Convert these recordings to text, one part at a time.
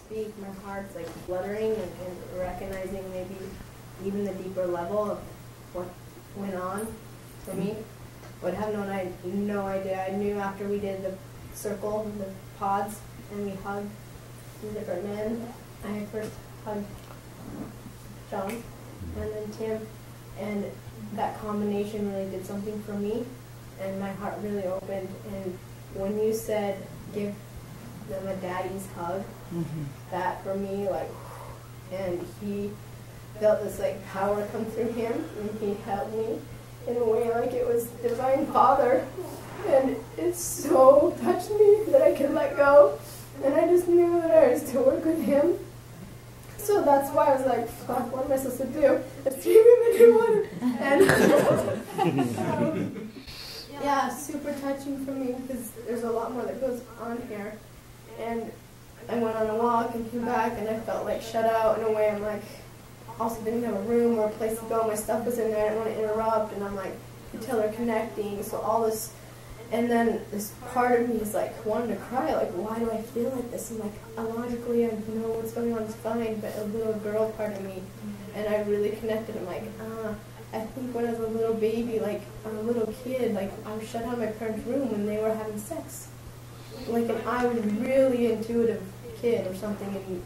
speak, my heart's like fluttering and recognizing maybe even the deeper level of what went on for me. But I have no idea. I knew after we did the circle, the pods, and we hugged some different men. I first hugged John and then Tim, and that combination really did something for me, and my heart really opened. And when you said, give them a daddy's hug, that for me, like, and he felt this like power come through him, and he held me in a way like it was Divine Father, and it so touched me that I could let go, and I just knew that I was to work with him. So that's why I was like, fuck, what am I supposed to do? Let's keep him in the water. And yeah, super touching for me, because there's a lot more that goes on here. And I went on a walk and came back, and I felt like shut out in a way. I'm like, also didn't have a room or a place to go. My stuff was in there. I didn't want to interrupt, and I'm like, until they're connecting. So all this, and then this part of me is like wanting to cry. Like, why do I feel like this? I'm like, logically, I know what's going on is fine, but a little girl part of me, and I really connected. I'm like, I think when I was a little baby, like a little kid, like I was shut out of my parents' room when they were having sex. Like, and I was a really intuitive kid or something, and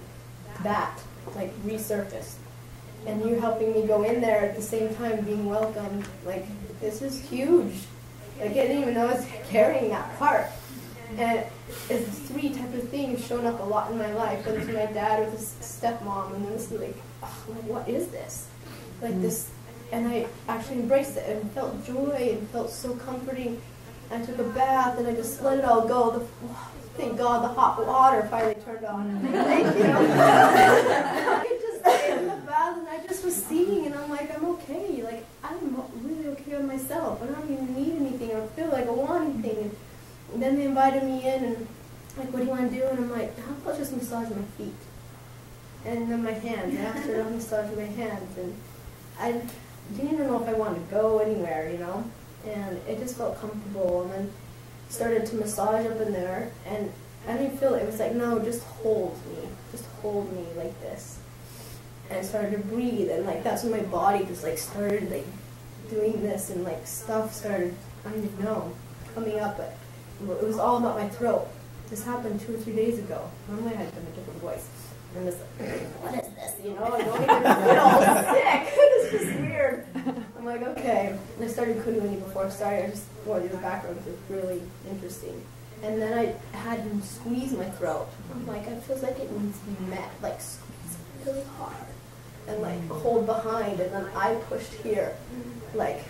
that like resurfaced. And you helping me go in there at the same time, being welcomed, like, this is huge. Like, I didn't even know I was carrying that part. And it's three type of things showing up a lot in my life, whether it's my dad or this stepmom, and this is like, oh, like, what is this? Like this, and I actually embraced it and felt joy and felt so comforting. I took a bath and I just let it all go. Thank God the hot water finally turned on. Thank you. I just stayed in the bath and I just was seeing, and I'm like, I'm okay. Like, I'm really okay with myself. I don't even need anything or feel like I want anything. And then they invited me in and like, what do you want to do? And I'm like, how about just massage my feet? And then my hands. I asked her to massage my hands, and I didn't even know if I wanted to go anywhere, you know? And it just felt comfortable, and then started to massage up in there, and I didn't feel it. It was like, no, just hold me like this. And I started to breathe, and like that's when my body just like started like doing this, and like stuff started, I don't even know, coming up, but it was all about my throat. This happened 2 or 3 days ago. Normally I had a different voice. And this, what is this? You know, I don't even feel sick. It's just weird. I'm like, okay. And I started Kundalini before I started. I just wanted to do the background because it's really interesting. And then I had him squeeze my throat. I'm like, it feels like it needs to be met. Like, squeeze really hard. And like, hold behind. And then I pushed here. Like,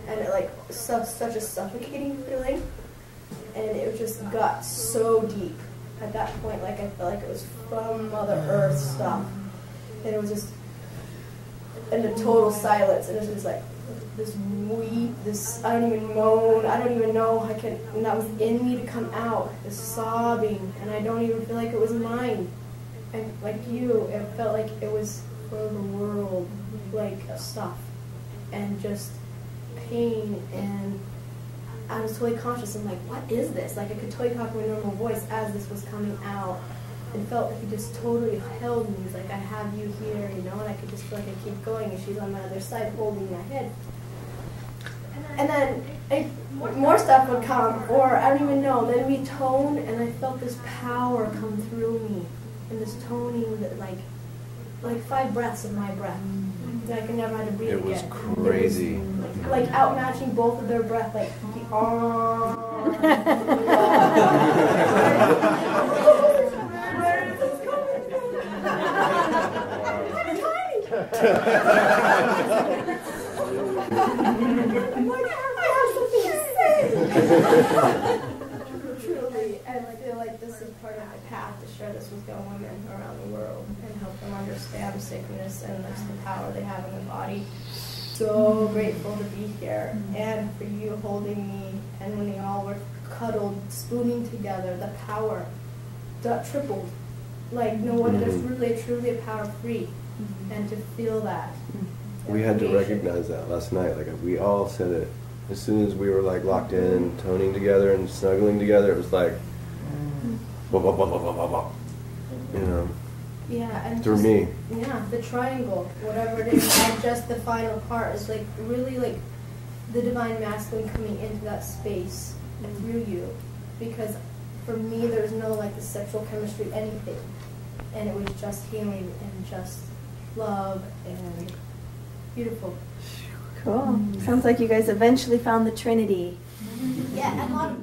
and it like, such a suffocating feeling. And it just got so deep. At that point, like, I felt like it was from Mother Earth stuff. And it was just in a total silence. And it was just like this weep, this, I don't even moan, I don't even know, and that was in me to come out, this sobbing. And I don't even feel like it was mine. And like you, it felt like it was for the world, like stuff. And just pain, and I was totally conscious. I'm like, what is this? Like, I could totally talk in my normal voice as this was coming out, and felt like he just totally held me. He's like, I have you here, you know, and I could just feel like I keep going, and she's on my other side holding my head. And then more stuff would come, or I don't even know. Then we toned, and I felt this power come through me, and this toning that like 5 breaths of my breath. Like, I never had to breathe again. It was crazy. Like outmatching both of their breath, like Truly, and I feel like this is part of my path to share this with young women around the world and help them understand the sickness and the power they have in their body. So grateful to be here, and for you holding me, and when we all were cuddled, spooning together, the power that tripled. Like, no one, there's really truly a power free, and to feel that. We had to recognize that last night. Like, we all said it. As soon as we were like locked in, toning together and snuggling together, it was like, you know, Yeah, and through just, me. yeah, the triangle, whatever it is, and just the final part is like really like the divine masculine coming into that space through you, because for me there's no like the sexual chemistry, anything, and it was just healing and just love and beautiful. Cool. Sounds like you guys eventually found the Trinity. Yeah, and a lot of